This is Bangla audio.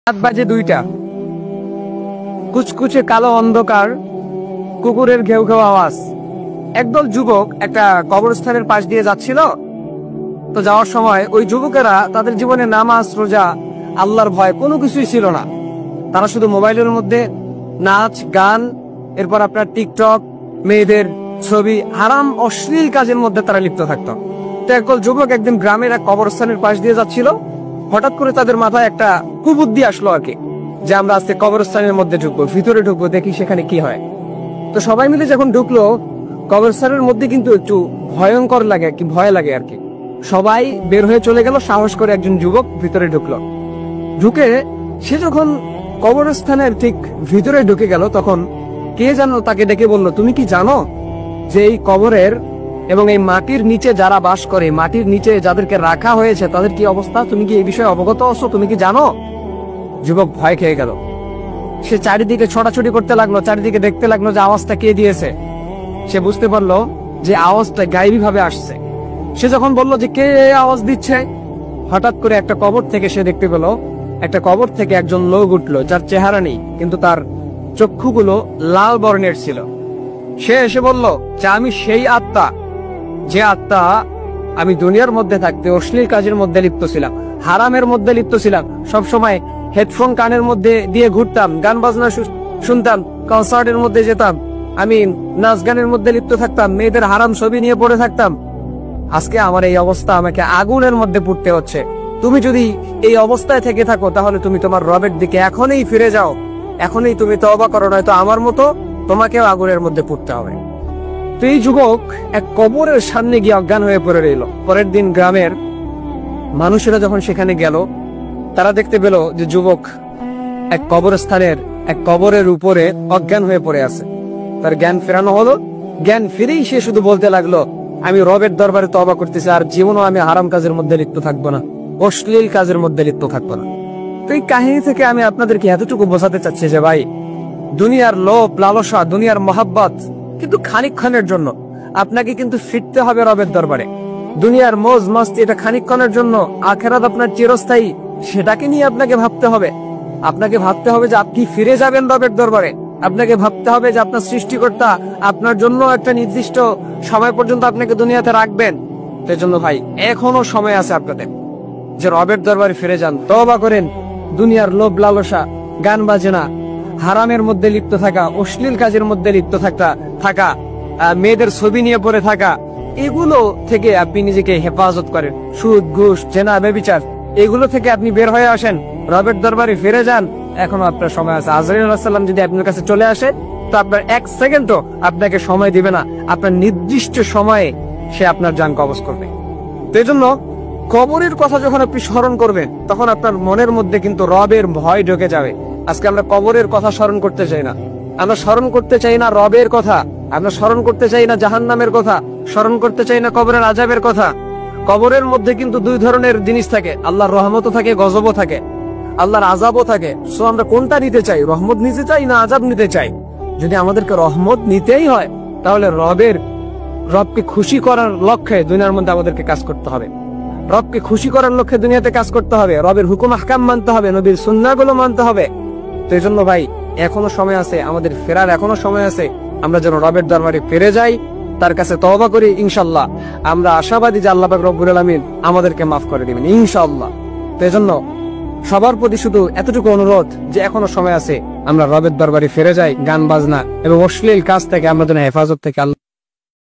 রাত বাজে 2টা। কুচকুচে কালো অন্ধকার, কুকুরের ঘেউ ঘেউ আওয়াজ। একদল যুবক একটা কবরস্থানের পাশ দিয়ে যাচ্ছিল। তো যাওয়ার সময় ওই যুবকেরা তাদের জীবনে নামাজ, রোজা, আল্লাহর ভয় কোনো কিছুই ছিল না। তারা শুধু মোবাইলের মধ্যে নাচ, গান, এরপর আপনার টিকটক, মেয়েদের ছবি, হারাম অশ্লীল কাজের মধ্যে তারা লিপ্ত থাকতো। তো একদল যুবক একদিন গ্রামের এক কবরস্থানের পাশ দিয়ে যাচ্ছিল। হঠাৎ করে তাদের মাথায় একটা কুবুদ্ধি আসলো আর কি, যে আমরা আজকে কবরস্থানের মধ্যে ঢুকবো, ভিতরে ঢুকবো, দেখি সেখানে কি হয়। তো সবাই মিলে যখন ঢুকলো, কবরস্থানের মধ্যে কিন্তু একটু ভয়ঙ্কর লাগে, কি ভয় লাগে আর কি। সবাই বের হয়ে চলে গেল, সাহস করে একজন যুবক ভিতরে ঢুকলো। ঢুকে সে যখন কবরস্থানের ঠিক ভিতরে ঢুকে গেল, তখন কে জানো তাকে ডেকে বলল, তুমি কি জানো যে এই কবরের এবং এই মাটির নিচে যারা বাস করে, মাটির নিচে যাদেরকে রাখা হয়েছে তাদের কি অবস্থা? তুমি কি এই বিষয়ে অবগত আছো? তুমি কি জানো? যুবক ভয় খেয়ে গেল। সে চারিদিকে ছোটাছুটি করতে লাগলো, চারিদিকে দেখতে লাগলো যে আওয়াজটা কে দিয়েছে। সে বুঝতে পারলো যে আওয়াজটা গায়েবী ভাবে আসছে। সে যখন বললো যে কে আওয়াজ দিচ্ছে, হঠাৎ করে একটা কবর থেকে সে দেখতে পেল, একটা কবর থেকে একজন লোক উঠলো, যার চেহারা নেই কিন্তু তার চক্ষুগুলো লাল বর্ণের ছিল। সে এসে বলল যে আমি সেই আত্মা, যে আত্মা আমি দুনিয়ার মধ্যে থাকতে অশ্লীল কাজের মধ্যে লিপ্ত ছিলাম, হারামের মধ্যে লিপ্ত ছিলাম, সব সময় হেডফোন কানের মধ্যে দিয়ে ঘুরতাম, গান বাজনা শুনতাম, কনসার্টের মধ্যে যেতাম, আমি নাচ গানের মধ্যে লিপ্ত থাকতাম, মেয়েদের হারাম ছবি নিয়ে পড়ে থাকতাম। আজকে আমার এই অবস্থা, আমাকে আগুনের মধ্যে পুড়তে হচ্ছে। তুমি যদি এই অবস্থায় থেকে থাকো, তাহলে তুমি তোমার রবের দিকে এখনই ফিরে যাও, এখনই তুমি তওবা করো, নয়তো আমার মতো তোমাকেও আগুনের মধ্যে পুড়তে হবে। তো এই যুবক এক কবরের সামনে গিয়ে অজ্ঞান হয়ে পড়ে রইল। পরের দিন গ্রামের মানুষেরা যখন সেখানে গেল, তারা দেখতে পেল যে যুবক এক কবরস্থানের এক কবরের উপরে অজ্ঞান হয়ে পড়ে আছে। তার জ্ঞান ফেরানো হলো। জ্ঞান ফিরেই সে শুধু বলতে লাগলো, আমি রবের দরবারে তওবা করতেছি, আর জীবনও আমি হারাম কাজের মধ্যে লিপ্ত থাকবো না, অশ্লীল কাজের মধ্যে লিপ্ত থাকবো না। তো এই কাহিনী থেকে আমি আপনাদেরকে এতটুকু বোঝাতে চাচ্ছি যে ভাই, দুনিয়ার লোভ, লালসা, দুনিয়ার মহাব্বত কিন্তু খানিকক্ষণের জন্য। আপনাকে কিন্তু ফিরতে হবে রবের দরবারে। দুনিয়ার মৌজ মস্তি এটা খানিকক্ষণের জন্য, আখেরাত আপনার চিরস্থায়ী, সেটাকে নিয়ে আপনাকে ভাবতে হবে। আপনাকে ভাবতে হবে যে আপনি ফিরে যাবেন রবের দরবারে। আপনাকে ভাবতে হবে যে আপনার সৃষ্টিকর্তা আপনার জন্য একটা নির্দিষ্ট সময় পর্যন্ত আপনাকে দুনিয়াতে রাখবেন। সেই জন্য ভাই, এখনো সময় আছে আপনাদের, যে রবের দরবারে ফিরে যান, তওবা করেন। দুনিয়ার লোভ লালসা, গান বাজনা, হারামের মধ্যে লিপ্ত থাকা, অশ্লীল কাজের মধ্যে লিপ্ত থাকা, মেয়েদের ছবি নিয়ে পড়ে থাকা, এগুলো থেকে আপনি নিজেকে হেফাজত করেন। সুদ, ঘুষ, জেনা, ব্যভিচার, এগুলো থেকে আপনি বের হয়ে আসেন, রবের দরবারে ফিরে যান। এখনো আপনার সময় আছে। আজরাইল আলাইহিস সালাম যদি আপনার কাছে চলে আসে, তো আপনার 1 সেকেন্ডও আপনাকে সময় দিবে না, আপনার নির্দিষ্ট সময়ে সে আপনার জান কবজ করবে। তো এই জন্য কবরের কথা যখন আপনি স্মরণ করবেন, তখন আপনার মনের মধ্যে কিন্তু রবের ভয় ঢুকে যাবে। আজকে আমরা কবরের কথা স্মরণ করতে চাই না, আমরা স্মরণ করতে চাই না রবের কথা, আমরা স্মরণ করতে চাই না জাহান্নামের কথা, স্মরণ করতে চাই না কবরের আযাবের কথা। কবরের মধ্যে কিন্তু 2 ধরনের জিনিস থাকে, আল্লাহর রহমতও থাকে, গজবও থাকে, আল্লাহর আযাবও থাকে। সো আমরা কোনটা নিতে চাই? রহমত নিতে চাই না আযাব নিতে চাই? যদি আমাদেরকে রহমত নিতেই হয়, তাহলে রবকে খুশি করার লক্ষ্যে দুনিয়ার মধ্যে আমাদেরকে কাজ করতে হবে। রবকে খুশি করার লক্ষ্যে দুনিয়াতে কাজ করতে হবে, রবের হুকুম আহকাম মানতে হবে, নবীর সুন্নাহগুলো মানতে হবে। তো এই জন্য ভাই, এখনো সময় আছে, আমাদের ফেরার এখনো সময় আছে। আমরা যেন রবের দরবারে ফিরে যাই, তার কাছে তওবা করি। ইনশাআল্লাহ আমরা আশাবাদী যে আল্লাহ পাক রব্বুল আলামিন আমাদেরকে মাফ করে দিবেন ইনশাআল্লাহ। তো এই জন্য সবার প্রতি শুধু এতটুকু অনুরোধ যে এখনো সময় আছে, আমরা রবের দরবারে ফিরে যাই। গান বাজনা এবং অশ্লীল কাজ থেকে আমরা যেন হেফাজত থেকে আল্লাহ